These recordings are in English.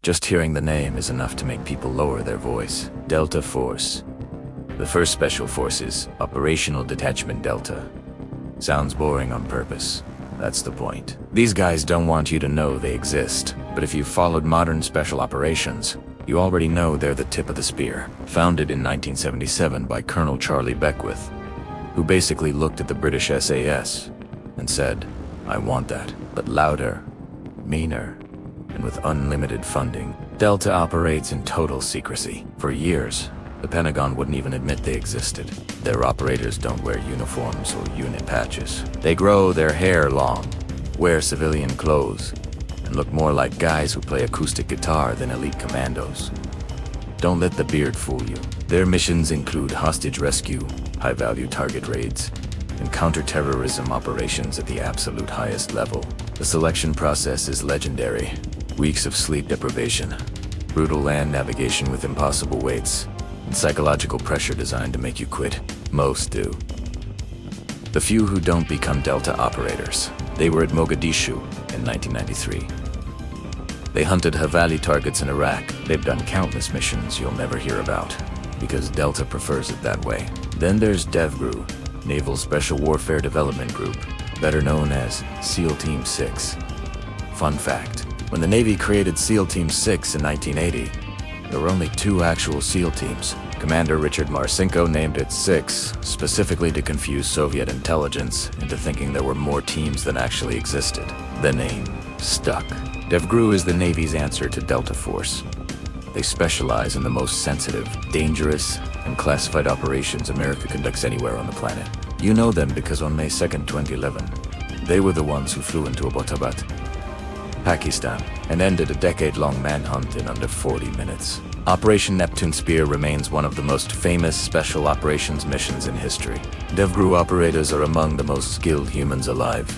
Just hearing the name is enough to make people lower their voice. Delta Force. The first Special Forces, Operational Detachment Delta. Sounds boring on purpose. That's the point. These guys don't want you to know they exist, but if you've followed modern special operations, you already know they're the tip of the spear. Founded in 1977 by Colonel Charlie Beckwith, who basically looked at the British SAS and said, "I want that, but louder, meaner, and with unlimited funding." Delta operates in total secrecy. For years, the Pentagon wouldn't even admit they existed. Their operators don't wear uniforms or unit patches. They grow their hair long, wear civilian clothes, and look more like guys who play acoustic guitar than elite commandos. Don't let the beard fool you. Their missions include hostage rescue, high-value target raids, and counter-terrorism operations at the absolute highest level. The selection process is legendary. Weeks of sleep deprivation, brutal land navigation with impossible weights, and psychological pressure designed to make you quit. Most do. The few who don't become Delta operators. They were at Mogadishu in 1993. They hunted Havali targets in Iraq. They've done countless missions you'll never hear about, because Delta prefers it that way. Then there's DEVGRU, Naval Special Warfare Development Group, better known as SEAL Team 6. Fun fact, when the Navy created SEAL Team 6 in 1980, there were only 2 actual SEAL teams. Commander Richard Marcinko named it 6, specifically to confuse Soviet intelligence into thinking there were more teams than actually existed. The name stuck. DEVGRU is the Navy's answer to Delta Force. They specialize in the most sensitive, dangerous, and classified operations America conducts anywhere on the planet. You know them because on May 2nd, 2011, they were the ones who flew into Abbottabad, Pakistan, and ended a decade-long manhunt in under 40 minutes. Operation Neptune Spear remains one of the most famous special operations missions in history. DEVGRU operators are among the most skilled humans alive.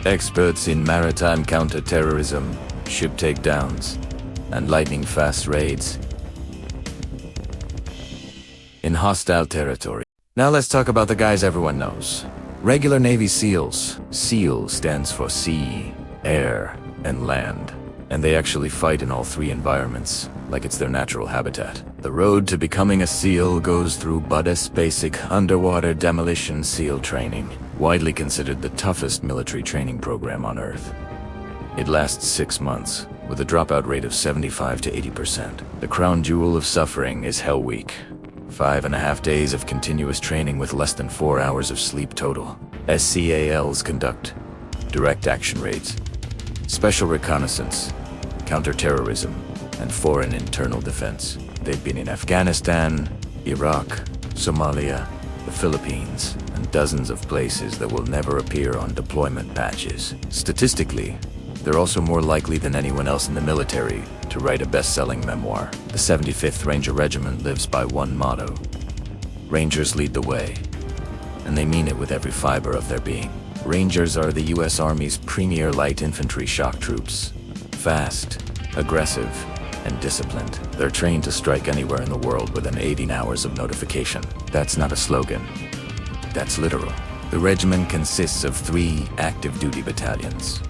Experts in maritime counter-terrorism, ship takedowns, and lightning-fast raids in hostile territory. Now let's talk about the guys everyone knows. Regular Navy SEALs. SEAL stands for sea, air, and land. And they actually fight in all 3 environments, like it's their natural habitat. The road to becoming a SEAL goes through Budda's basic underwater demolition SEAL training, widely considered the toughest military training program on Earth. It lasts 6 months, with a dropout rate of 75 to 80%. The crown jewel of suffering is Hell Week. 5.5 days of continuous training with less than 4 hours of sleep total. SCALs conduct direct action raids, special reconnaissance, counter-terrorism, and foreign internal defense. They've been in Afghanistan, Iraq, Somalia, the Philippines, and dozens of places that will never appear on deployment patches. Statistically, they're also more likely than anyone else in the military to write a best-selling memoir. The 75th Ranger Regiment lives by one motto: Rangers lead the way, and they mean it with every fiber of their being. Rangers are the U.S. Army's premier light infantry shock troops. Fast, aggressive, and disciplined. They're trained to strike anywhere in the world within 18 hours of notification. That's not a slogan. That's literal. The regiment consists of 3 active duty battalions,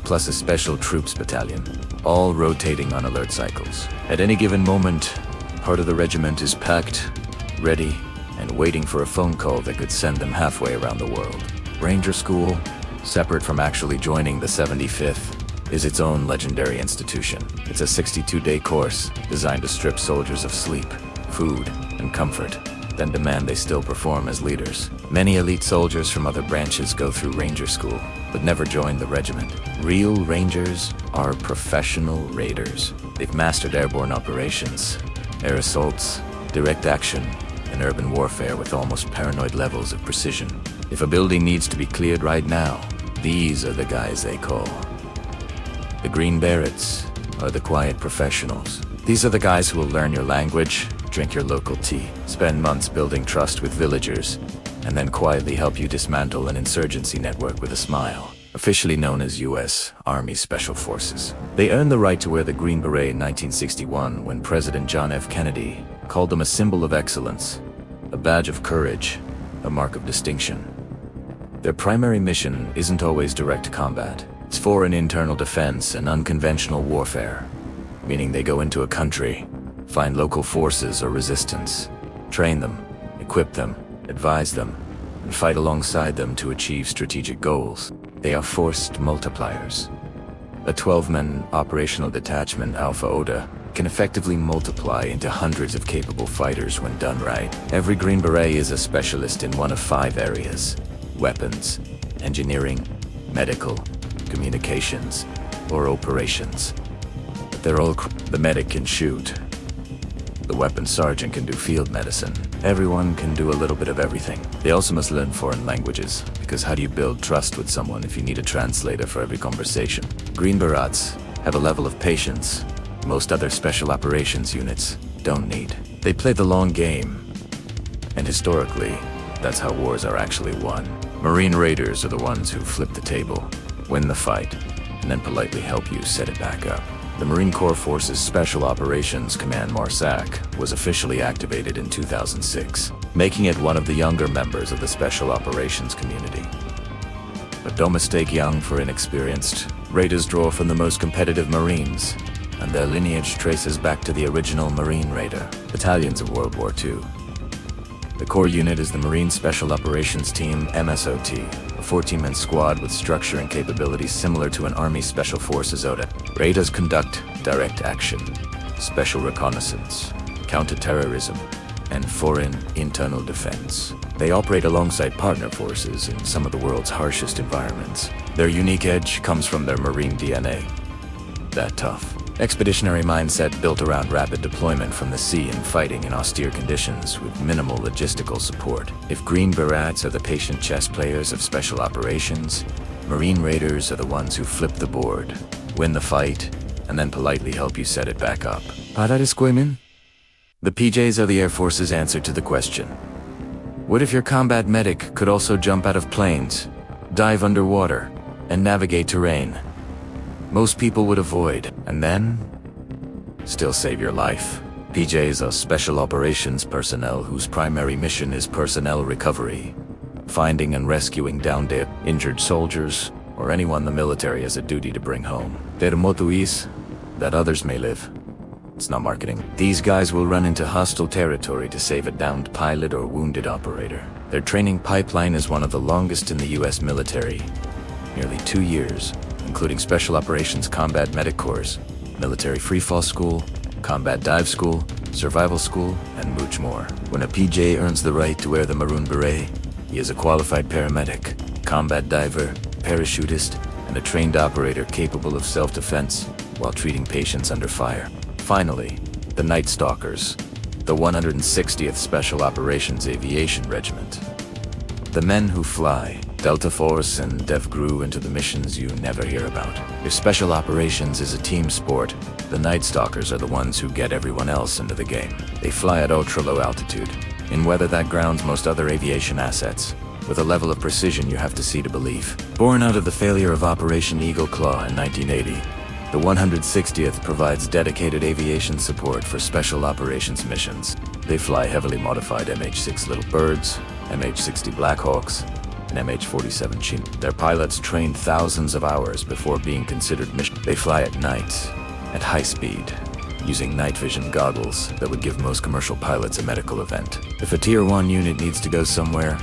plus a special troops battalion, all rotating on alert cycles. At any given moment, part of the regiment is packed, ready, and waiting for a phone call that could send them halfway around the world. Ranger School, separate from actually joining the 75th, is its own legendary institution. It's a 62-day course designed to strip soldiers of sleep, food, and comfort, then demand they still perform as leaders. Many elite soldiers from other branches go through Ranger School, but never join the regiment. Real Rangers are professional raiders. They've mastered airborne operations, air assaults, direct action, and urban warfare with almost paranoid levels of precision. If a building needs to be cleared right now, these are the guys they call. The Green Berets are the quiet professionals. These are the guys who will learn your language, drink your local tea, spend months building trust with villagers, and then quietly help you dismantle an insurgency network with a smile. Officially known as U.S. Army Special Forces. They earned the right to wear the Green Beret in 1961 when President John F. Kennedy called them a symbol of excellence, a badge of courage, a mark of distinction. Their primary mission isn't always direct combat. It's foreign internal defense and unconventional warfare. meaning they go into a country, find local forces or resistance, train them, equip them, advise them, and fight alongside them to achieve strategic goals. They are forced multipliers. A 12-man operational detachment, Alpha Oda, can effectively multiply into hundreds of capable fighters when done right. Every Green Beret is a specialist in one of 5 areas: weapons, engineering, medical, communications, or operations. But they're all the medic can shoot. The weapons sergeant can do field medicine. Everyone can do a little bit of everything. They also must learn foreign languages, because how do you build trust with someone if you need a translator for every conversation? Green Berets have a level of patience most other special operations units don't need. They play the long game, and historically, that's how wars are actually won. Marine Raiders are the ones who flip the table, win the fight, and then politely help you set it back up. The Marine Corps Force's Special Operations Command MARSAC was officially activated in 2006, making it one of the younger members of the Special Operations community. But don't mistake young for inexperienced. Raiders draw from the most competitive Marines, and their lineage traces back to the original Marine Raider battalions of World War II. The core unit is the Marine Special Operations Team, MSOT, a 14-man squad with structure and capabilities similar to an Army Special Forces ODA. Raiders conduct direct action, special reconnaissance, counter-terrorism, and foreign internal defense. They operate alongside partner forces in some of the world's harshest environments. Their unique edge comes from their Marine DNA. That tough. Expeditionary mindset built around rapid deployment from the sea and fighting in austere conditions with minimal logistical support. If Green Berets are the patient chess players of special operations, Marine Raiders are the ones who flip the board, win the fight, and then politely help you set it back up. Pararescuemen? The PJs are the Air Force's answer to the question. What if your combat medic could also jump out of planes, dive underwater, and navigate terrain? Most people would avoid, and then still save your life. PJs are special operations personnel whose primary mission is personnel recovery, finding and rescuing downed injured soldiers, or anyone the military has a duty to bring home. Their motto is that others may live. It's not marketing. These guys will run into hostile territory to save a downed pilot or wounded operator. Their training pipeline is one of the longest in the US military, nearly 2 years. Including Special Operations Combat Medic Course, Military Freefall School, Combat Dive School, Survival School, and much more. When a PJ earns the right to wear the Maroon Beret, he is a qualified paramedic, combat diver, parachutist, and a trained operator capable of self-defense while treating patients under fire. Finally, the Night Stalkers, the 160th Special Operations Aviation Regiment. The men who fly Delta Force and DEVGRU into the missions you never hear about. If special operations is a team sport, the Night Stalkers are the ones who get everyone else into the game. They fly at ultra-low altitude, in weather that grounds most other aviation assets, with a level of precision you have to see to believe. Born out of the failure of Operation Eagle Claw in 1980, the 160th provides dedicated aviation support for special operations missions. They fly heavily modified MH-6 Little Birds, MH-60 Blackhawks, and MH-47 Chinook. Their pilots train thousands of hours before being considered mission. They fly at night, at high speed, using night vision goggles that would give most commercial pilots a medical event. If a Tier 1 unit needs to go somewhere,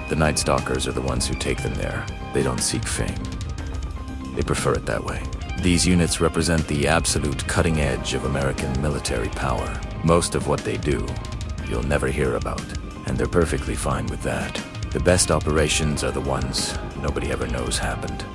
the Night Stalkers are the ones who take them there. They don't seek fame. They prefer it that way. These units represent the absolute cutting edge of American military power. Most of what they do, you'll never hear about, and they're perfectly fine with that. The best operations are the ones nobody ever knows happened.